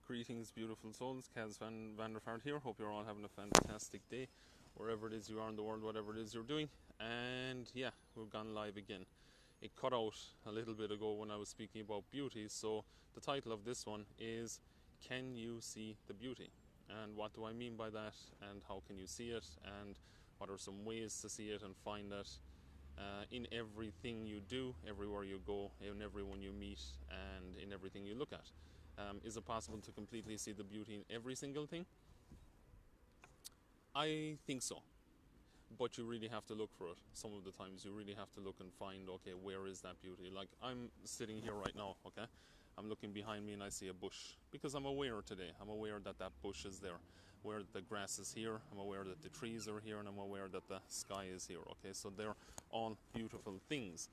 Greetings, beautiful souls. Kaz van der Vaart here. Hope you're all having a fantastic day, wherever it is you are in the world, whatever it is you're doing. And yeah, we've gone live again. It cut out a little bit ago when I was speaking about beauty, so the title of this one is Can You See the Beauty? And what do I mean by that, and how can you see it, and what are some ways to see it and find it in everything you do, everywhere you go, in everyone you meet, and in everything you look at. Is it possible to completely see the beauty in every single thing? I think so. But you really have to look for it. Some of the times you really have to look and find, okay, where is that beauty? Like, I'm sitting here right now, okay? I'm looking behind me and I see a bush. Because I'm aware today. I'm aware that that bush is there. Aware that the grass is here. I'm aware that the trees are here. And I'm aware that the sky is here, okay? So they're all beautiful things.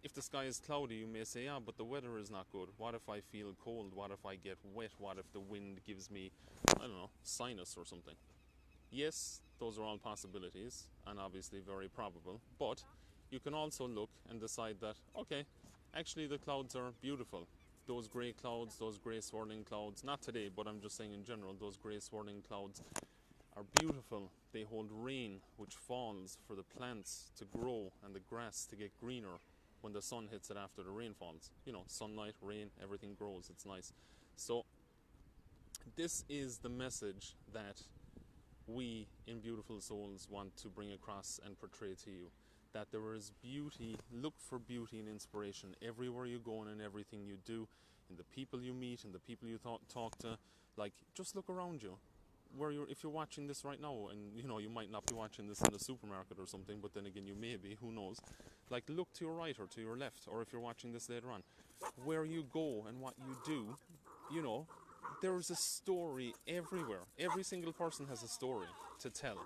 If the sky is cloudy, you may say, yeah, but the weather is not good. What if I feel cold? What if I get wet? What if the wind gives me, I don't know, sinus or something? Yes, those are all possibilities, and obviously very probable. But you can also look and decide that, okay, actually the clouds are beautiful. Those grey clouds, those grey swirling clouds, not today, but I'm just saying in general, those grey swirling clouds are beautiful. They hold rain, which falls for the plants to grow and the grass to get greener when the sun hits it after the rain falls. You know, sunlight, rain, everything grows. It's nice. So this is the message that we in Beautiful Souls want to bring across and portray to you. That there is beauty. Look for beauty and inspiration everywhere you go and in everything you do, in the people you meet, in the people you talk to. Like, just look around you. If you're watching this right now, and you know you might not be watching this in the supermarket or something, but then again you may be, who knows. Like, look to your right or to your left, or if you're watching this later on, where you go and what you do, you know, there's a story everywhere. Every single person has a story to tell,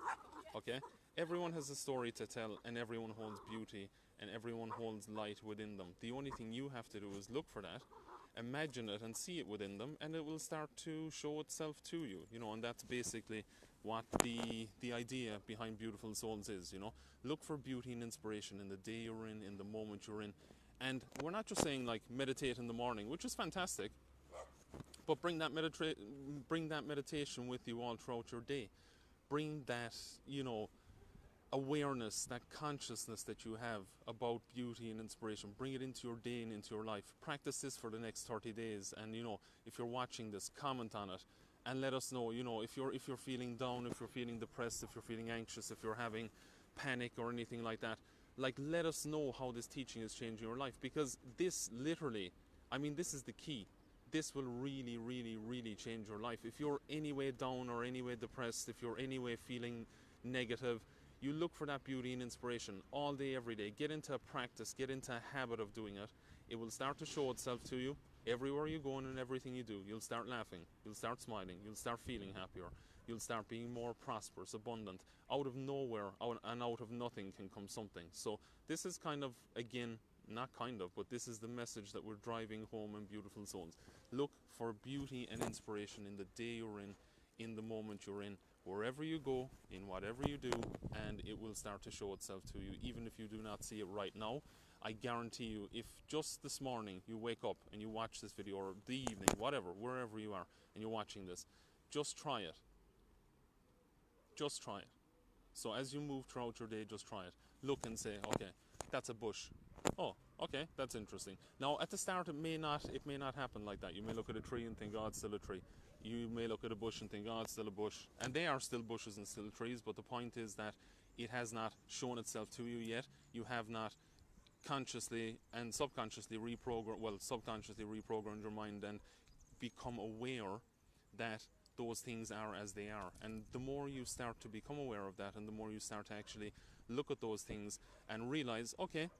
okay? Everyone has a story to tell, and everyone holds beauty, and everyone holds light within them. The only thing you have to do is look for that, imagine it and see it within them, and it will start to show itself to you, you know. And that's basically what the idea behind Beautiful Souls is, you know. Look for beauty and inspiration in the day you're in the moment you're in. And we're not just saying, like, meditate in the morning, which is fantastic, but bring that meditation with you all throughout your day. Bring that, you know, awareness, that consciousness that you have about beauty and inspiration. Bring it into your day and into your life. Practice this for the next 30 days. And, you know, if you're watching this, comment on it and let us know, you know, if you're feeling down, if you're feeling depressed, if you're feeling anxious, if you're having panic or anything like that. Like, let us know how this teaching is changing your life, because this literally, I mean, this is the key. This will really, really, really change your life. If you're any way down or any way depressed, if you're any way feeling negative, you look for that beauty and inspiration all day, every day. Get into a practice, get into a habit of doing it. It will start to show itself to you everywhere you go and in everything you do. You'll start laughing, you'll start smiling, you'll start feeling happier, you'll start being more prosperous, abundant. Out of nowhere and out of nothing can come something. So this is kind of, again, not kind of, but this is the message that we're driving home in Beautiful Souls. Look for beauty and inspiration in the day you're in the moment you're in, wherever you go, in whatever you do, and it will start to show itself to you, even if you do not see it right now. I guarantee you, if just this morning you wake up and you watch this video, or the evening, whatever, wherever you are, and you're watching this, just try it. Just try it. So as you move throughout your day, just try it. Look and say, okay, that's a bush. Oh, okay, that's interesting. Now, at the start, it may not happen like that. You may look at a tree and think, oh, it's still a tree. You may look at a bush and think, oh, it's still a bush. And they are still bushes and still trees, but the point is that it has not shown itself to you yet. You have not consciously and subconsciously subconsciously reprogrammed your mind and become aware that those things are as they are. And the more you start to become aware of that, and the more you start to actually look at those things and realize, okay,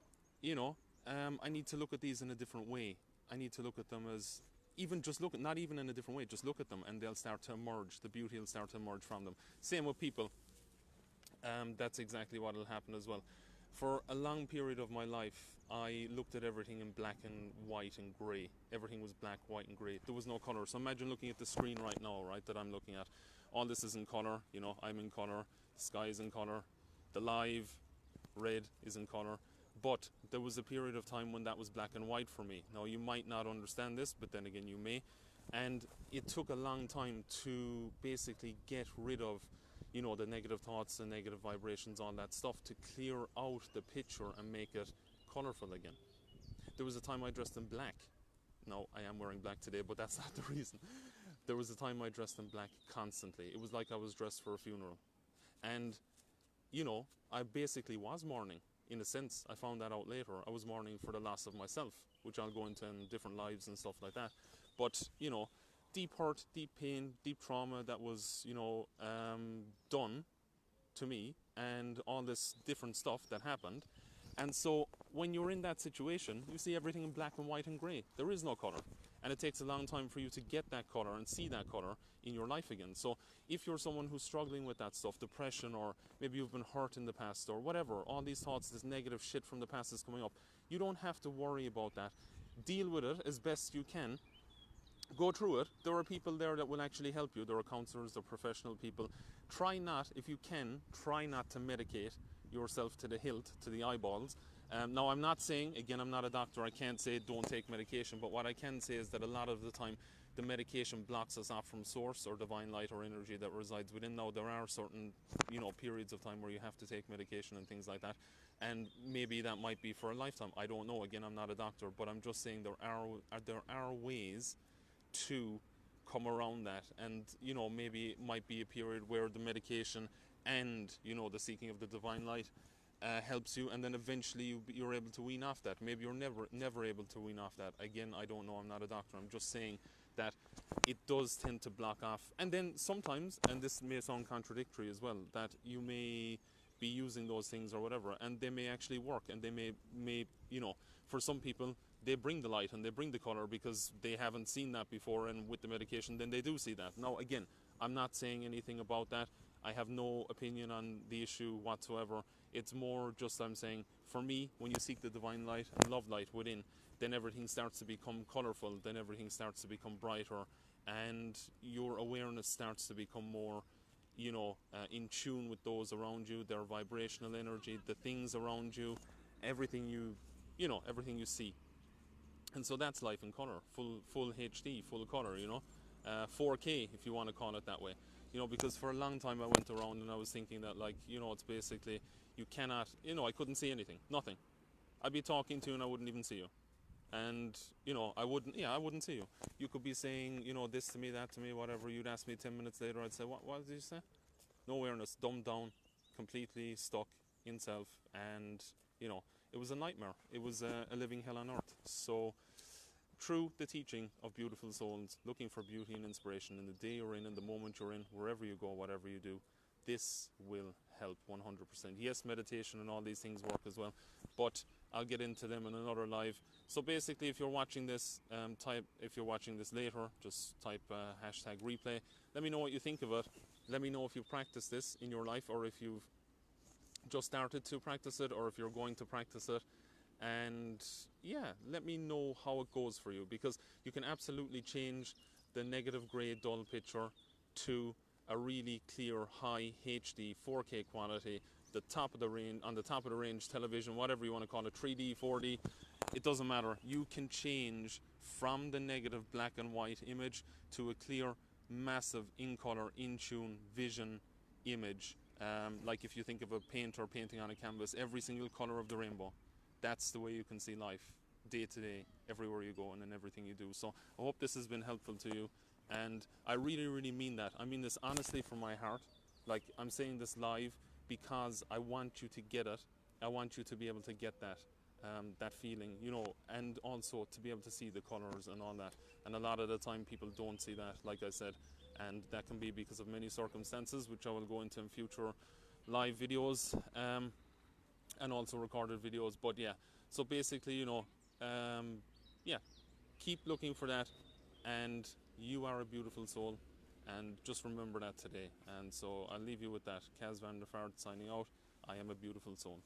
you know, I need to look at these in a different way. I need to look at them as, not even in a different way, just look at them and they'll start to emerge. The beauty will start to emerge from them. Same with people. That's exactly what will happen as well. For a long period of my life, I looked at everything in black and white and grey. Everything was black, white and grey. There was no colour. So imagine looking at the screen right now, right, that I'm looking at. All this is in colour, you know, I'm in colour, the sky is in colour, the live red is in colour. But there was a period of time when that was black and white for me. Now, you might not understand this, but then again you may. And it took a long time to basically get rid of, you know, the negative thoughts, the negative vibrations, all that stuff, to clear out the picture and make it colorful again. There was a time I dressed in black. No, I am wearing black today, but that's not the reason. There was a time I dressed in black constantly. It was like I was dressed for a funeral. And, you know, I basically was mourning, in a sense. I found that out later. I was mourning for the loss of myself, which I'll go into in different lives and stuff like that. But, you know, deep hurt, deep pain, deep trauma that was, you know, done to me, and all this different stuff that happened. And so when you're in that situation, you see everything in black and white and grey. There is no colour. And it takes a long time for you to get that colour and see that colour in your life again. So if you're someone who's struggling with that stuff, depression, or maybe you've been hurt in the past, or whatever, all these thoughts, this negative shit from the past is coming up, you don't have to worry about that. Deal with it as best you can. Go through it. There are people there that will actually help you. There are counsellors, there are professional people. Try not, if you can, try not to medicate yourself to the hilt, to the eyeballs. Now, I'm not saying, again, I'm not a doctor, I can't say don't take medication, but what I can say is that a lot of the time the medication blocks us off from source or divine light or energy that resides within. Now, there are certain, you know, periods of time where you have to take medication and things like that, and maybe that might be for a lifetime. I don't know. Again, I'm not a doctor, but I'm just saying there are ways to come around that. And, you know, maybe it might be a period where the medication and, you know, the seeking of the divine light helps you, and then eventually you're able to wean off that. Maybe you're never able to wean off that. Again, I don't know, I'm not a doctor. I'm just saying that it does tend to block off. And then sometimes, and this may sound contradictory as well, that you may be using those things or whatever, and they may actually work, and they may, you know, for some people, they bring the light and they bring the color because they haven't seen that before, and with the medication, then they do see that. Now, again, I'm not saying anything about that. I have no opinion on the issue whatsoever. It's more just I'm saying, for me, when you seek the divine light and love light within, then everything starts to become colorful, then everything starts to become brighter, and your awareness starts to become more, you know, in tune with those around you, their vibrational energy, the things around you, everything you know, everything you see. And so that's life in color, full HD, full color, you know, 4K if you want to call it that way. You know, because for a long time I went around and I was thinking that, like, you know, it's basically, you cannot, you know, I couldn't see anything, nothing. I'd be talking to you and I wouldn't even see you. And, you know, I wouldn't see you. You could be saying, you know, this to me, that to me, whatever. You'd ask me 10 minutes later, I'd say, what did you say? No awareness, dumbed down, completely stuck in self. And, you know, it was a nightmare. It was a living hell on earth. So, through the teaching of beautiful souls, looking for beauty and inspiration in the day you're in the moment you're in, wherever you go, whatever you do, this will help 100%. Yes, meditation and all these things work as well, but I'll get into them in another live. So basically, if you're watching this, if you're watching this later, just type hashtag replay. Let me know what you think of it. Let me know if you've practiced this in your life, or if you've just started to practice it, or if you're going to practice it. And yeah, let me know how it goes for you, because you can absolutely change the negative grey dull picture to a really clear high HD 4K quality, the top of the range, on the top of the range television, whatever you want to call it, 3D, 4D, it doesn't matter. You can change from the negative black and white image to a clear, massive, in color, in tune vision image. Like if you think of a painter painting on a canvas, every single color of the rainbow. That's the way you can see life, day to day, everywhere you go and in everything you do. So I hope this has been helpful to you. And I really, really mean that. I mean this honestly from my heart. Like, I'm saying this live because I want you to get it. I want you to be able to get that, that feeling, you know, and also to be able to see the colors and all that. And a lot of the time people don't see that, like I said. And that can be because of many circumstances, which I will go into in future live videos. And also recorded videos. But yeah, so basically, you know, yeah, keep looking for that, and you are a beautiful soul, and just remember that today. And so I'll leave you with that. Kaz van der Vaart signing out. I am a beautiful soul.